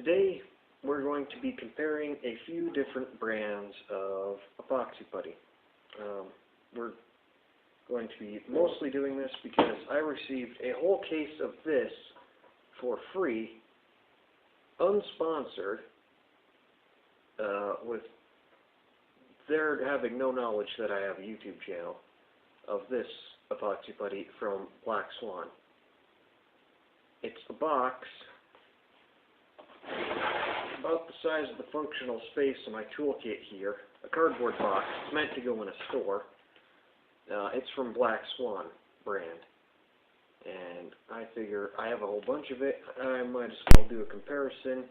Today we're going to be comparing a few different brands of epoxy putty. We're going to be mostly doing this because I received a whole case of this for free, unsponsored, with their having no knowledge that I have a YouTube channel, of this epoxy putty from Black Swan. It's a box about the size of the functional space of my toolkit here, a cardboard box. It's meant to go in a store. It's from Black Swan brand, and I figure I have a whole bunch of it. I might as well do a comparison.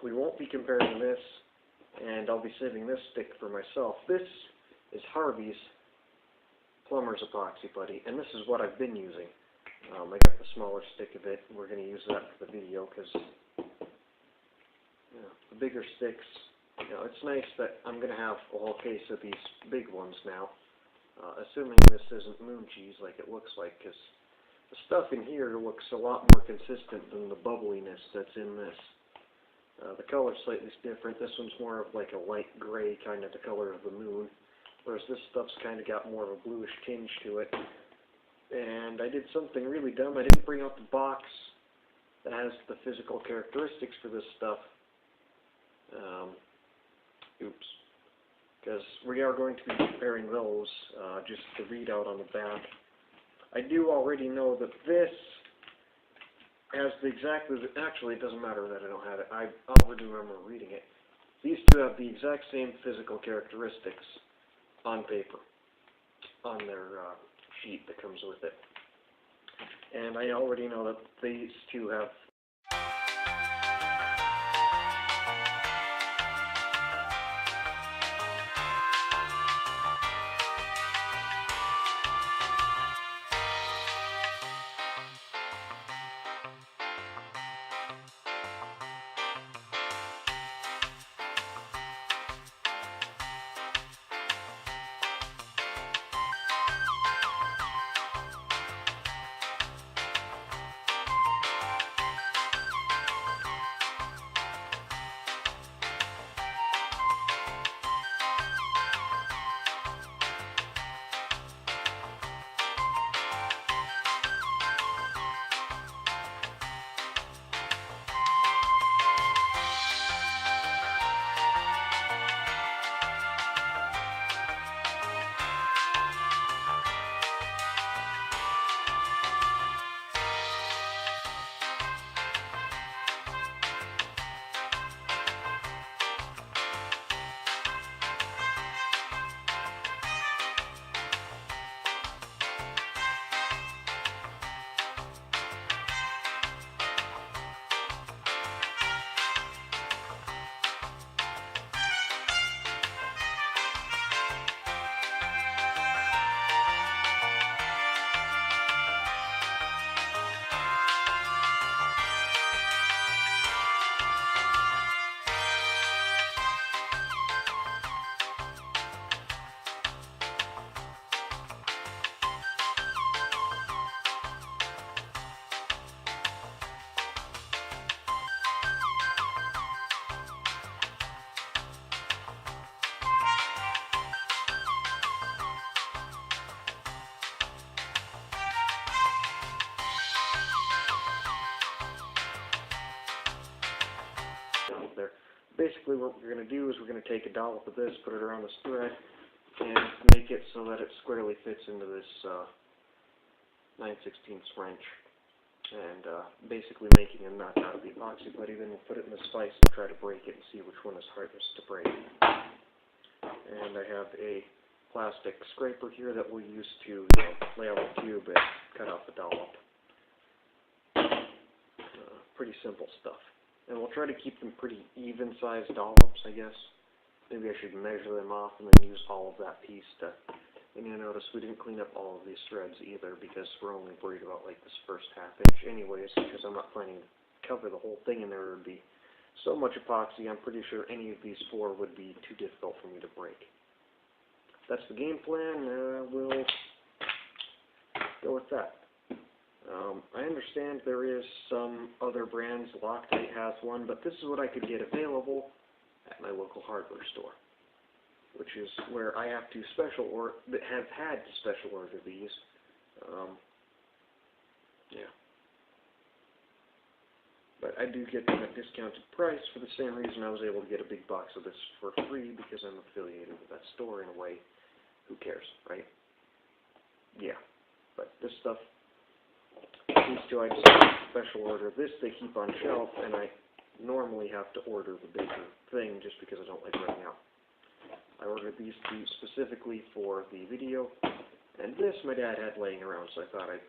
We won't be comparing this, and I'll be saving this stick for myself. This is Harvey's Plumbers epoxy putty, and this is what I've been using. I got the smaller stick of it. We're going to use that for the video because the bigger sticks, it's nice that I'm going to have a whole case of these big ones now, assuming this isn't moon cheese like it looks like, because the stuff in here looks a lot more consistent than the bubbliness that's in this. The color's slightly different. This one's more of like a light gray, kind of the color of the moon, whereas this stuff's kind of got more of a bluish tinge to it. And I did something really dumb. I didn't bring out the box that has the physical characteristics for this stuff. Oops. Because we are going to be comparing those, just the readout on the back. I do already know that this has the exact, actually it doesn't matter that I don't have it. I already remember reading it. These two have the exact same physical characteristics on paper, on their sheet that comes with it. And I already know that these two have there. Basically what we're going to do is we're going to take a dollop of this, put it around this thread, and make it so that it squarely fits into this 9/16 wrench. And basically making a nut out of the epoxy putty. Then we'll put it in the vise and try to break it and see which one is hardest to break. And I have a plastic scraper here that we'll use to lay out the tube and cut out the dollop. Pretty simple stuff. And we'll try to keep them pretty even-sized dollops, I guess. Maybe I should measure them off and then use all of that piece to... And you notice we didn't clean up all of these threads either because we're only worried about like this first half-inch anyways, because I'm not planning to cover the whole thing in there. It would be so much epoxy, I'm pretty sure any of these four would be too difficult for me to break. That's the game plan. We'll go with that. I understand there is some other brands, Loctite has one, but this is what I could get available at my local hardware store, which is where I have to have had to special order these. Yeah. But I do get them at a discounted price for the same reason I was able to get a big box of this for free, because I'm affiliated with that store in a way. Who cares, right? Yeah. But this stuff, these two I just special order. This they keep on shelf, and I normally have to order the bigger thing just because I don't like running out. I ordered these two specifically for the video, and this my dad had laying around, so I thought I'd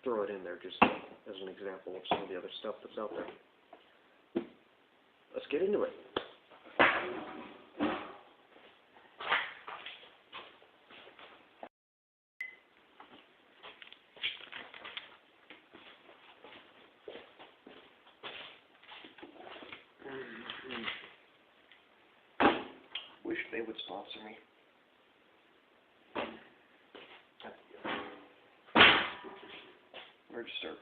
throw it in there just as an example of some of the other stuff that's out there. Let's get into it. Wish they would sponsor me. Where'd you start?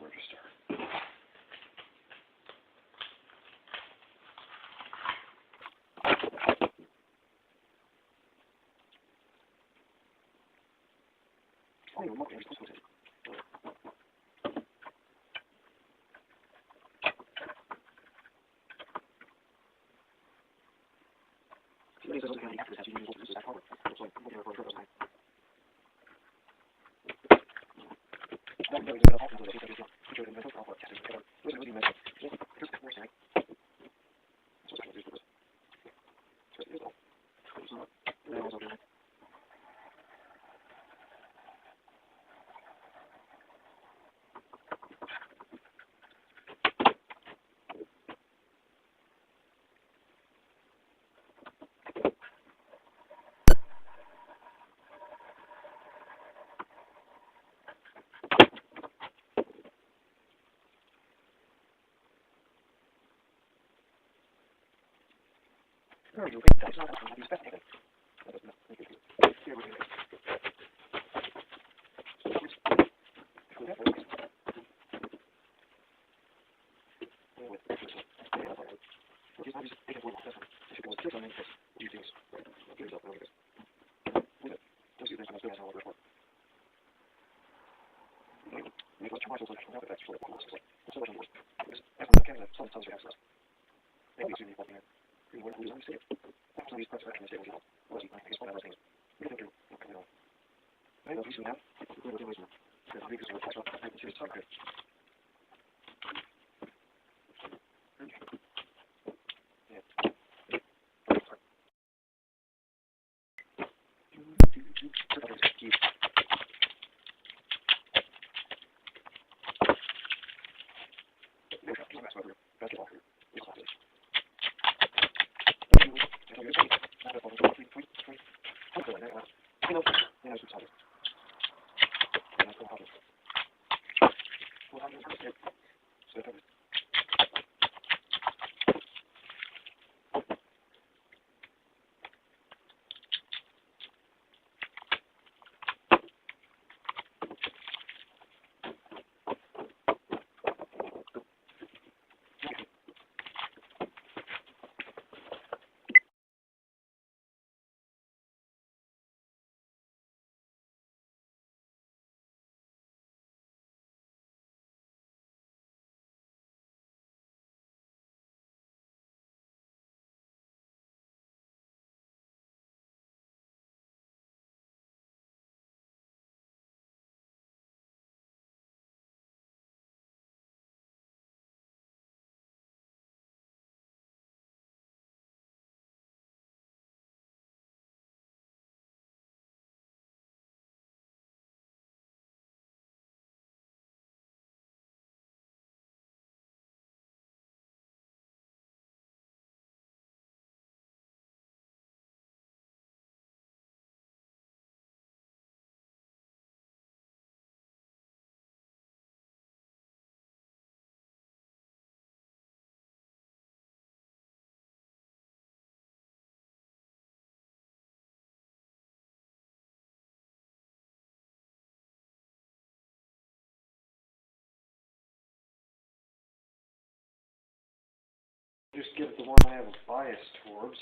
just give it the one I have a bias towards.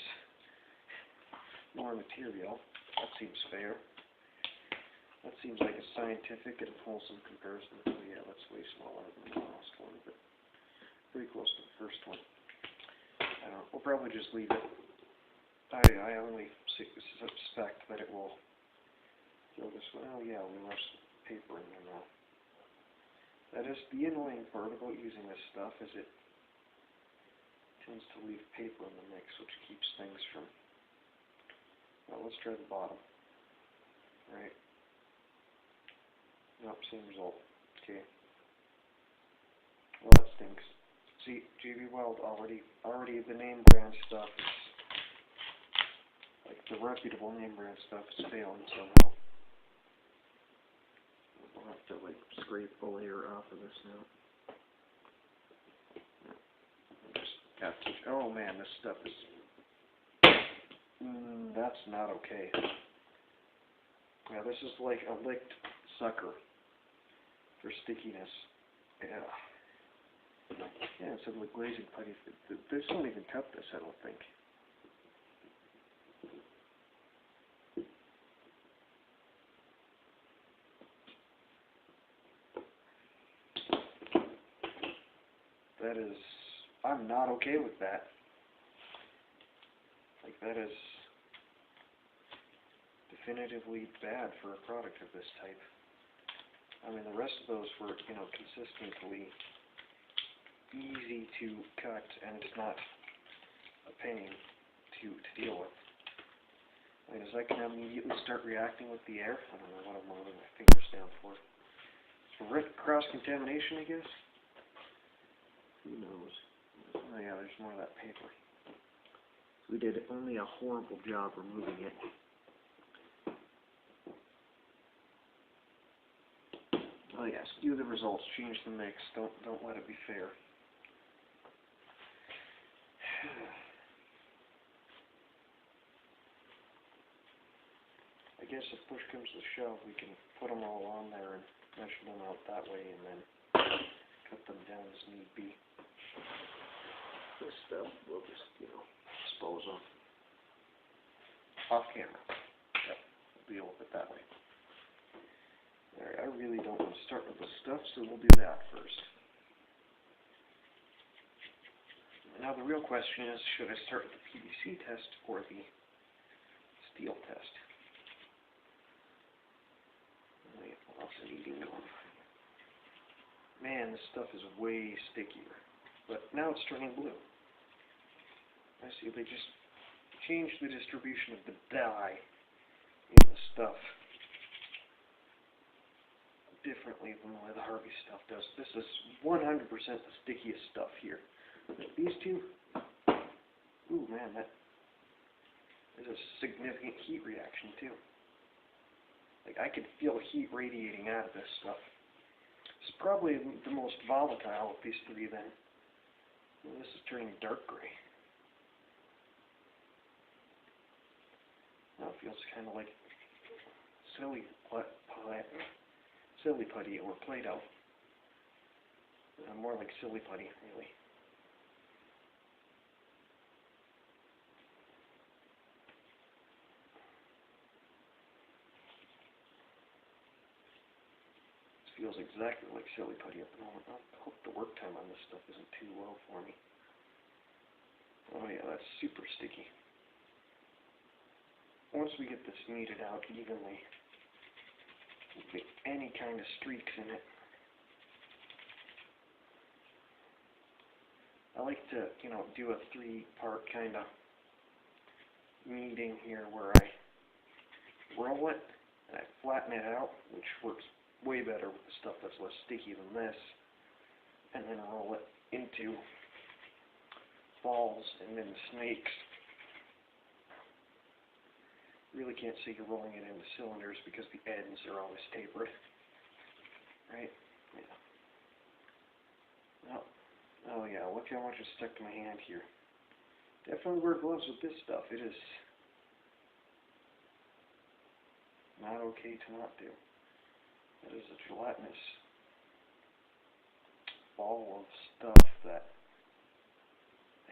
More material. That seems fair. That seems like a scientific and wholesome comparison. Oh yeah, that's way smaller than the last one, but pretty close to the first one. I don't know. We'll probably just leave it. I only suspect that it will go this way. Oh yeah, we left some paper in there now. That is the annoying part about using this stuff, is it tends to leave paper in the mix, which keeps things from... Well, let's try the bottom. Right. Nope, same result. Okay. Well, that stinks. See, JB Weld already the name brand stuff is, like the reputable name brand stuff is failing somehow. I'll have to like scrape a layer off of this now. Just have to, oh man, this stuff is, that's not okay. Yeah, this is like a licked sucker for stickiness. Yeah. Yeah, instead of like glazing putty, this won't even cut this, I don't think. That is, I'm not okay with that. Like, that is definitively bad for a product of this type. I mean, the rest of those were, you know, consistently easy to cut and not a pain to deal with. I mean, is that going to immediately start reacting with the air? I don't know what I'm moving my fingers down for. For cross-contamination, I guess? Who knows? Oh yeah, there's more of that paper. We did only a horrible job removing it. Oh yeah, skew the results, change the mix. Don't let it be fair. I guess if push comes to shove, we can put them all on there and measure them out that way, and then cut them down as need be. This stuff we'll just, you know, dispose of. Off camera. Yep, we'll deal with it that way. Alright, I really don't want to start with this stuff, so we'll do that first. Now the real question is, should I start with the PVC test or the steel test? Wait, lots of eating going. Man, this stuff is way stickier. But now it's turning blue. I see they just changed the distribution of the dye in the stuff differently than the way the Harvey stuff does. This is 100% the stickiest stuff here. These two, ooh man, that is a significant heat reaction too. Like, I could feel heat radiating out of this stuff. It's probably the most volatile of these three then. And this is turning dark gray. Now it feels kind of like silly putty or Play-Doh. More like silly putty, really. Feels exactly like silly putty at the moment. I hope the work time on this stuff isn't too low for me. Oh yeah, that's super sticky. Once we get this kneaded out evenly, get any kind of streaks in it. I like to, you know, do a 3-part kind of kneading here where I roll it and I flatten it out, which works way better with the stuff that's less sticky than this, and then roll it into balls and then snakes. Really can't see you're rolling it into cylinders because the ends are always tapered. Right? Yeah. Oh yeah, look how much is stuck to my hand here. Definitely wear gloves with this stuff. It is not okay to not do. That is a gelatinous ball of stuff that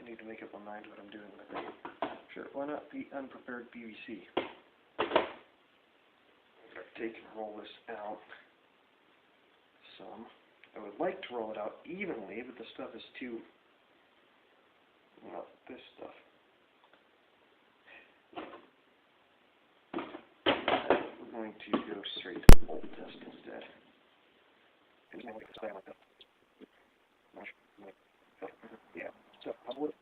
I I need to make up my mind what I'm doing with it. Sure, why not the unprepared PVC? Take and roll this out some. I would like to roll it out evenly, but the stuff is too, well, this stuff. We're going to go straight to the bolt test instead. Yeah, so I would.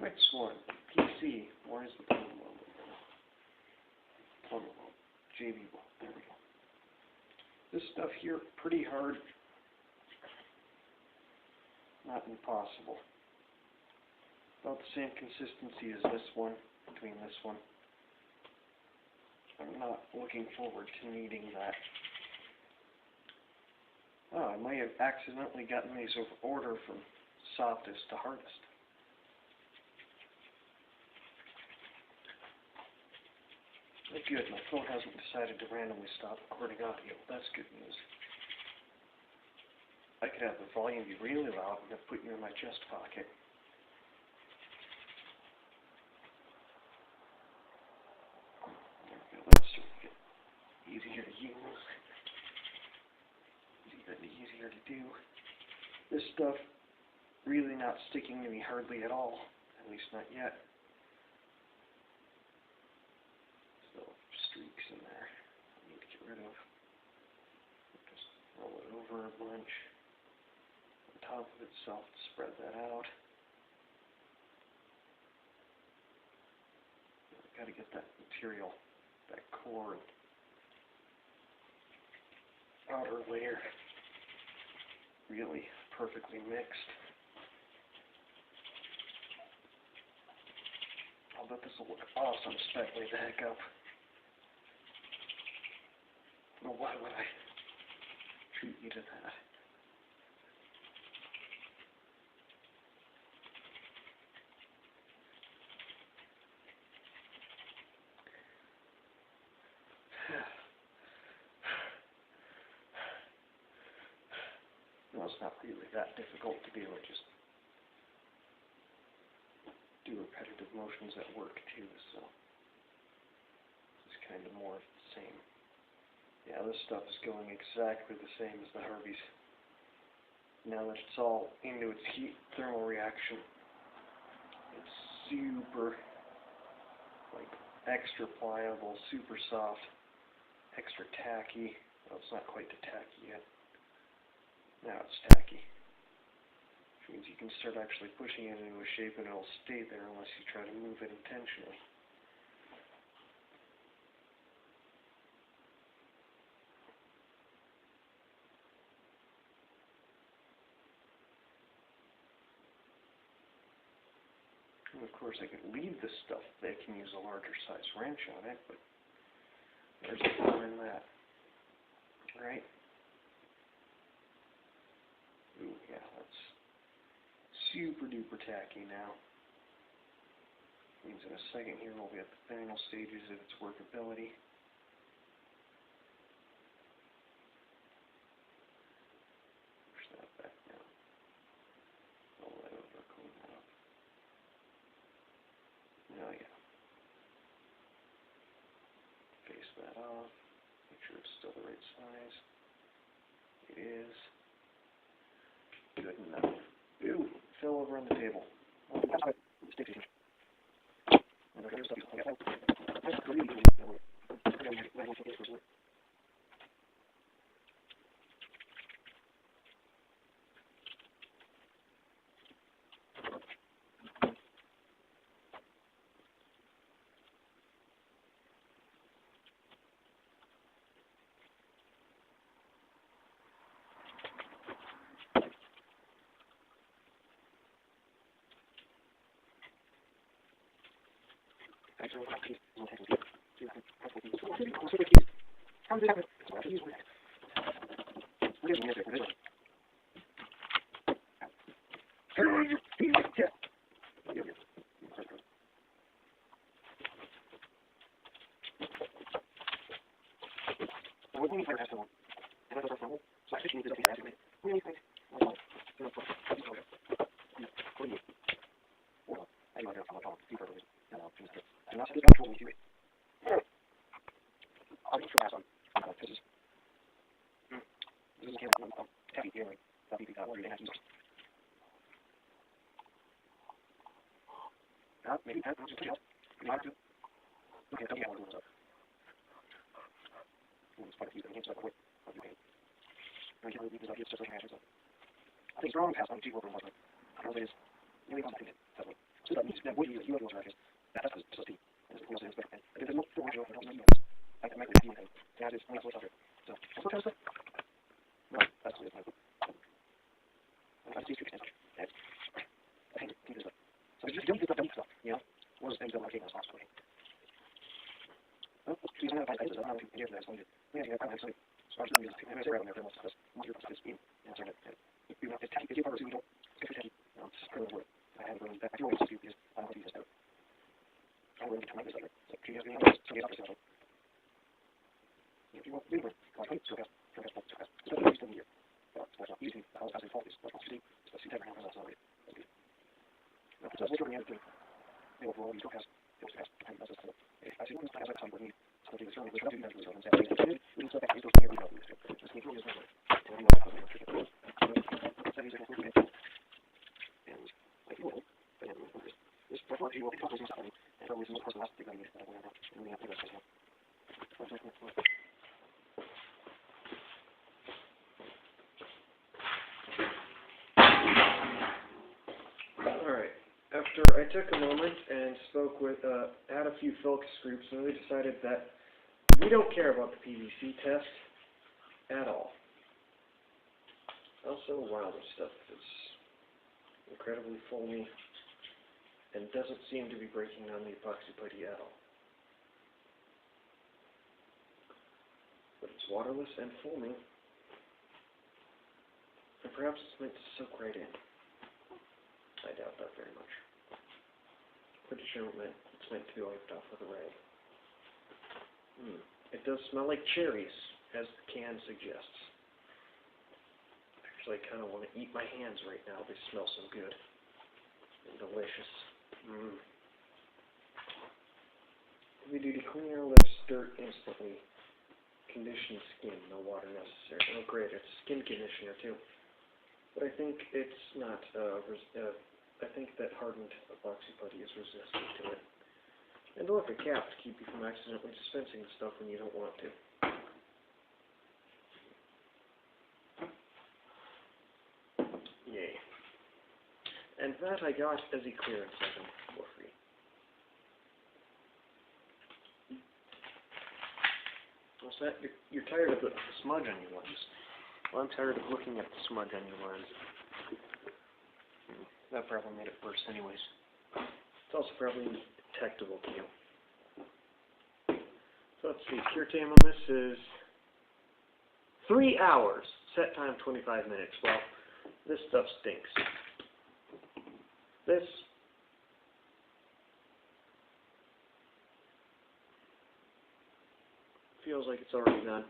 Right, Swan, P.S I, where's the Plumber Weld? Plumber Weld, JB Weld, there we go. This stuff here, pretty hard, not impossible. About the same consistency as this one, between this one. I'm not looking forward to needing that. Oh, I might have accidentally gotten these over order from softest to hardest. Good, my phone hasn't decided to randomly stop recording audio. That's good news. I could have the volume be really loud and have put you in my chest pocket. There we go, that's easier to use. Easier to do. This stuff really not sticking to me hardly at all. At least not yet. Streaks in there I need to get rid of. Just roll it over a bunch on top of itself to spread that out. I've got to get that material, that core and outer layer really perfectly mixed. I'll bet this will look awesome, speckly the heck up. Well, why would I treat you to that? it's not really that difficult to do. It just do repetitive motions at work too, so it's kind of more of the same. Yeah, this stuff is going exactly the same as the Harveys. Now that it's all into its heat thermal reaction, it's super, like, extra pliable, super soft, extra tacky. Well, it's not quite to tacky yet. Now it's tacky. Which means you can start actually pushing it into a shape and it'll stay there unless you try to move it intentionally. And of course I could leave this stuff thick and use a larger size wrench on it, but there's the fun in that. Right? Ooh, yeah, that's super duper tacky now. Means in a second here we'll be at the final stages of its workability. Push that back down. Roll that over, clean that up. Now, yeah. Face that off. Make sure it's still the right size. It is. Good enough. Ooh, fell over on the table. After I took a moment and spoke with, had a few focus groups, and we decided that we don't care about the PVC test at all. Also, wow, this stuff is incredibly foamy and doesn't seem to be breaking on the epoxy putty at all. But it's waterless and foamy, and perhaps it's meant to soak right in. I doubt that very much. Pretty sure it's meant to be wiped off with a rag. It does smell like cherries, as the can suggests. Actually, I kind of want to eat my hands right now. They smell so good and delicious. Heavy duty cleaner lifts dirt instantly. Condition skin, no water necessary. Oh great, it's skin conditioner too. But I think it's not, I think that hardened epoxy putty is resistant to it. And look, a cap to keep you from accidentally dispensing the stuff when you don't want to. Yay. And that I got as a clearance item for free. What's that? You're tired of the smudge on your lens. Well, I'm tired of looking at the smudge on your lens. That probably made it worse anyways. It's also probably detectable to you. So let's see, cure time on this is 3 hours. Set time 25 minutes. Well, this stuff stinks. This feels like it's already done.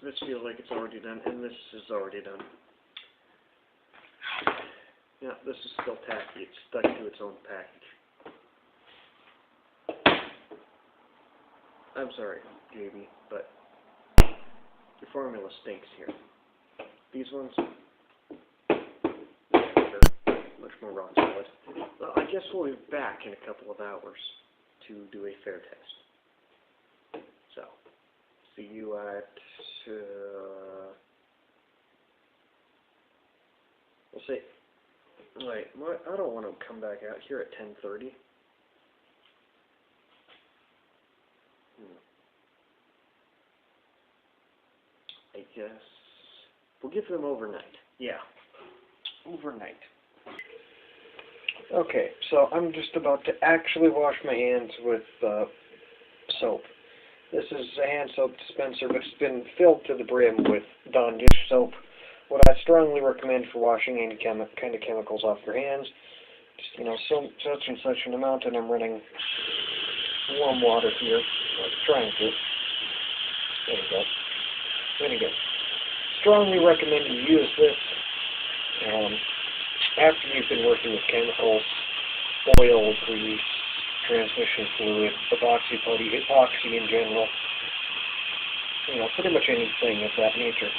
This feels like it's already done, and this is already done. Yeah, this is still tacky. It's stuck to its own package. I'm sorry, JB, but your formula stinks here. These ones, much more rock solid. Well, I guess we'll be back in a couple of hours to do a fair test. So, see you at, we'll see. Wait, what? I don't want to come back out here at 10:30. I guess we'll give them overnight. Yeah, overnight. Okay, so I'm just about to actually wash my hands with soap. This is a hand soap dispenser, but it's been filled to the brim with Dawn dish soap. What I strongly recommend for washing any kind of chemicals off your hands, just, you know, such and such an amount, and I'm running warm water here, or trying to. There we go. Vinegar. Strongly recommend you use this after you've been working with chemicals, oil, grease, transmission fluid, epoxy putty, epoxy in general. You know, pretty much anything of that nature.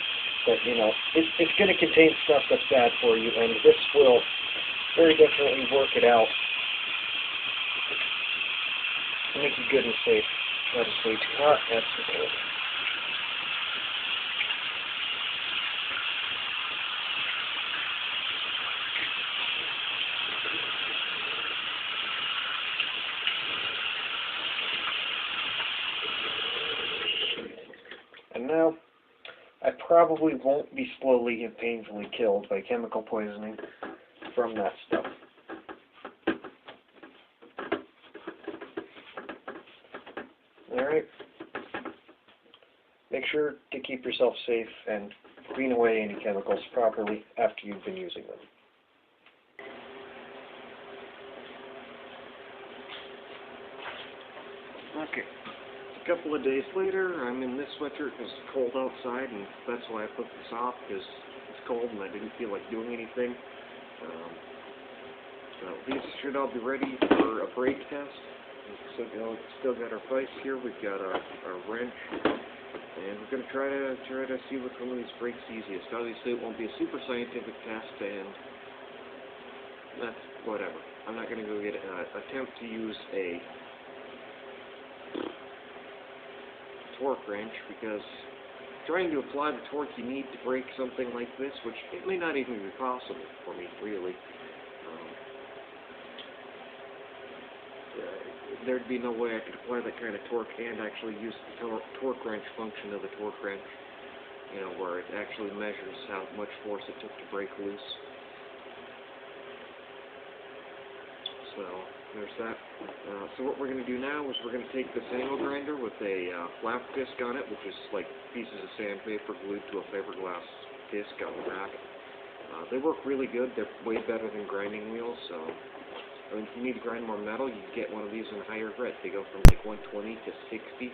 But, you know, it's going to contain stuff that's bad for you, and this will very definitely work it out. Make you good and safe. That is way too hot. That's okay. And now, I probably won't be slowly and painfully killed by chemical poisoning from that stuff. Alright. Make sure to keep yourself safe and clean away any chemicals properly after you've been using them. Okay. A couple of days later, I'm in this sweatshirt because it's cold outside, and that's why I put this off, because it's cold and I didn't feel like doing anything. So these should all be ready for a brake test. So, you know, we've still got our vise here, we've got our wrench, and we're going to try to see which one of these breaks easiest. Obviously, it won't be a super scientific test, and that's whatever. I'm not going to go attempt to use a torque wrench, because trying to apply the torque you need to break something like this, which it may not even be possible for me, really. There'd be no way I could apply that kind of torque and actually use the torque wrench function of the torque wrench, you know, where it actually measures how much force it took to break loose. So there's that. So what we're going to do now is we're going to take this angle grinder with a flap disc on it, which is like pieces of sandpaper glued to a fiberglass disc on the back. They work really good. They're way better than grinding wheels. So I mean, if you need to grind more metal, you can get one of these in higher grit. They go from like 120 to 60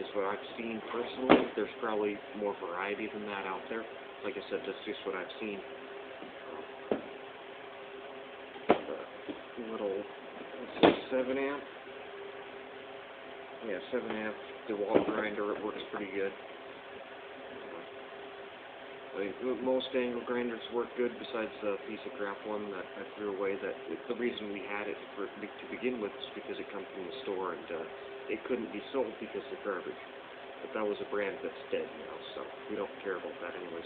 is what I've seen personally. There's probably more variety than that out there. like I said, that's just what I've seen. The little, what's this, 7 amp? Yeah, 7 amp DeWalt grinder, it works pretty good. Like, most angle grinders work good besides the piece of crap one that I threw away. That the reason we had it to begin with is because it comes from the store and it couldn't be sold because of garbage. But that was a brand that's dead now, so we don't care about that anyways.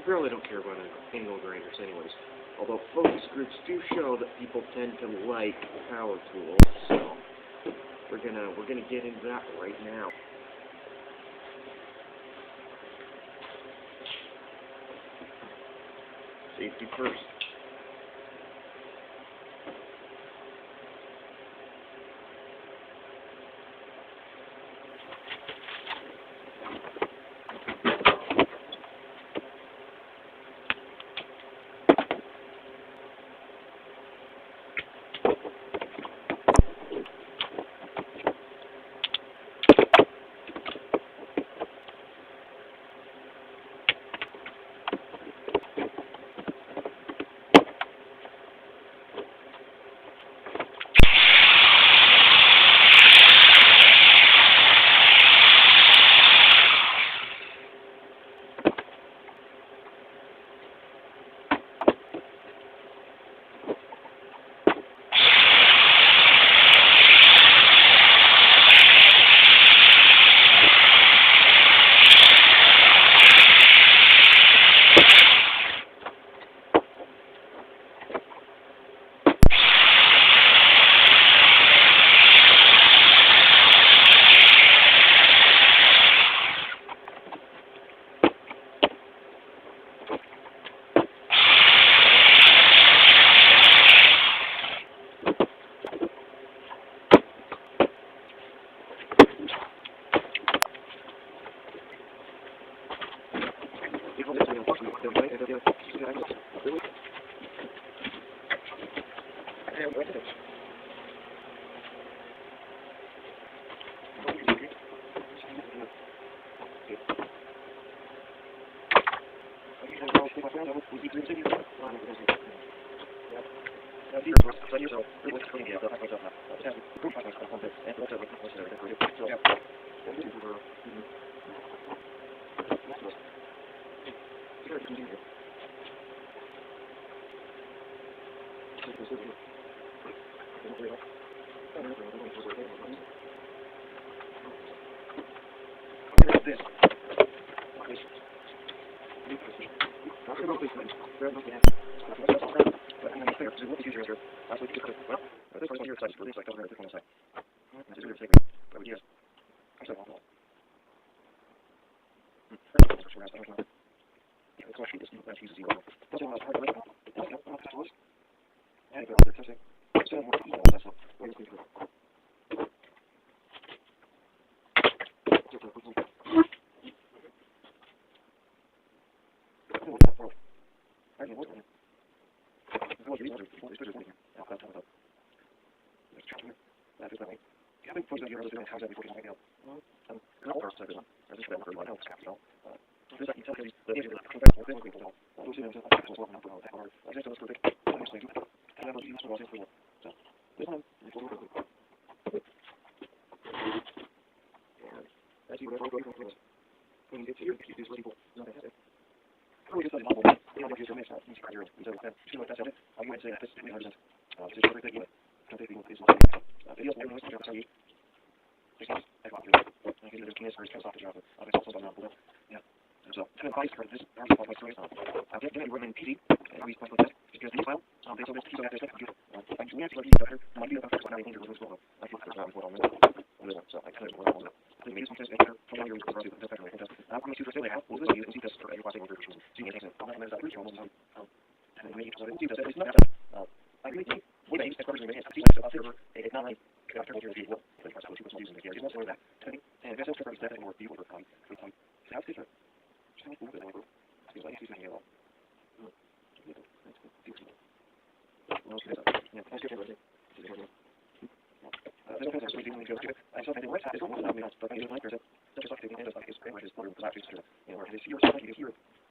We really don't care about angle grinders anyways. Although focus groups do show that people tend to like power tools, so we're gonna get into that right now. Safety first.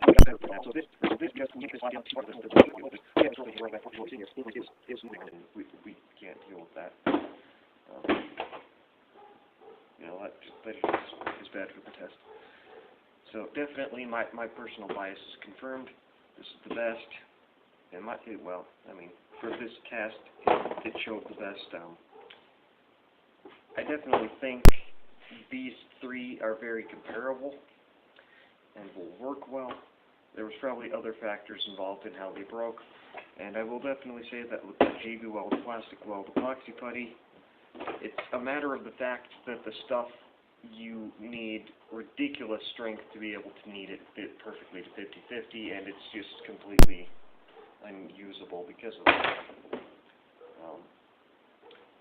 we got better than that. So this just to make this slide down, part of this, we have this over here right back for in here. Is moving, and we can't deal with that. You know, that is bad for the test. So definitely my personal bias is confirmed. This is the best. And well, I mean, for this test, it showed the best. I definitely think these three are very comparable and will work well. There was probably other factors involved in how they broke, and I will definitely say that with the JB Weld plastic weld epoxy putty, it's a matter of the fact that the stuff, you need ridiculous strength to be able to knead it fit perfectly to 50/50, and it's just completely unusable because of that.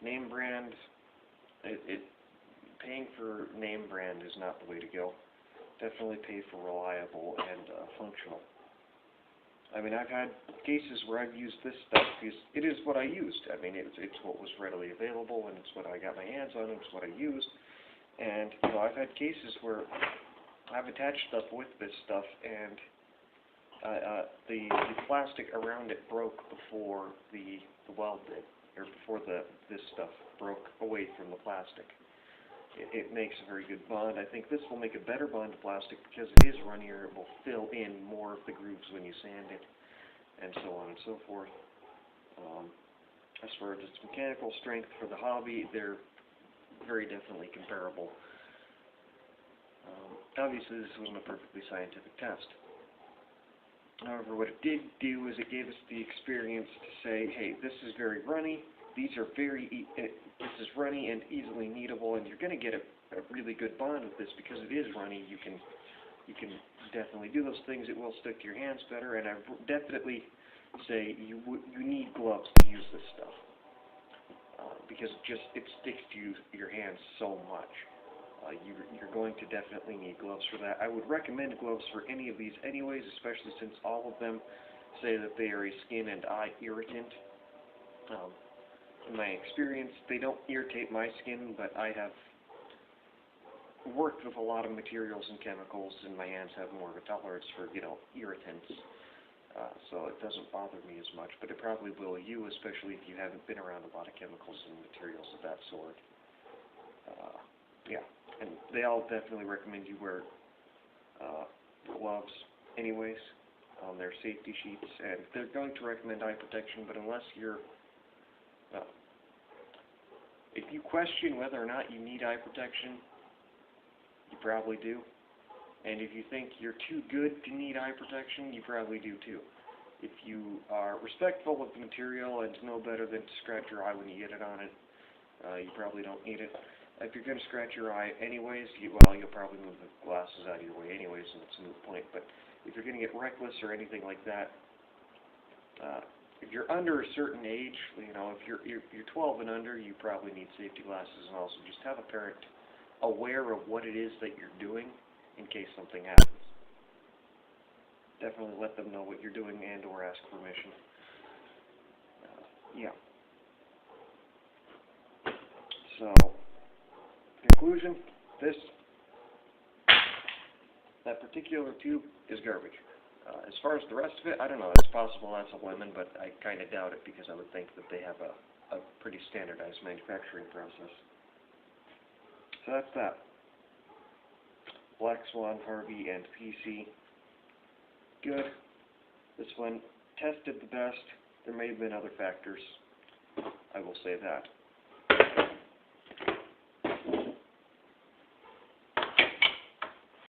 Name brand, paying for name brand is not the way to go. Definitely pay for reliable and functional. I mean, I've had cases where I've used this stuff because it is what I used. I mean, it's what was readily available, and it's what I got my hands on, and it's what I used. And, you know, I've had cases where I've attached stuff with this stuff, and the plastic around it broke before the weld did, or before this stuff broke away from the plastic. It makes a very good bond. I think this will make a better bond to plastic because it is runnier. It will fill in more of the grooves when you sand it, and so on and so forth. As far as its mechanical strength for the hobby, they're very definitely comparable. Obviously, this wasn't a perfectly scientific test. However, what it did do is it gave us the experience to say, hey, this is very runny. These are this is runny and easily kneadable, and you're going to get a really good bond with this because it is runny. You can definitely do those things. It will stick to your hands better, and I definitely say you need gloves to use this stuff because it sticks to your hands so much. You're going to definitely need gloves for that. I would recommend gloves for any of these anyways, especially since all of them say that they are a skin and eye irritant. In my experience, they don't irritate my skin, but I have worked with a lot of materials and chemicals, and my hands have more of a tolerance for, you know, irritants. So it doesn't bother me as much, but it probably will you, especially if you haven't been around a lot of chemicals and materials of that sort. Yeah, and they all definitely recommend you wear gloves anyways on their safety sheets, and they're going to recommend eye protection, but unless you're if you question whether or not you need eye protection, you probably do. And if you think you're too good to need eye protection, you probably do too. If you are respectful of the material and know better than to scratch your eye when you get it on it, you probably don't need it. If you're going to scratch your eye anyways, you'll probably move the glasses out of your way anyways, and it's a moot point. But if you're going to get reckless or anything like that, if you're under a certain age, you know, if you're 12 and under, you probably need safety glasses, and also just have a parent aware of what it is that you're doing in case something happens. Definitely let them know what you're doing and or ask permission. Yeah. So, conclusion, that particular tube is garbage. As far as the rest of it, I don't know. It's possible that's a lemon, but I kind of doubt it because I would think that they have a pretty standardized manufacturing process. So that's that. Black Swan, Harvey, and P.S I. Good. This one tested the best. There may have been other factors. I will say that.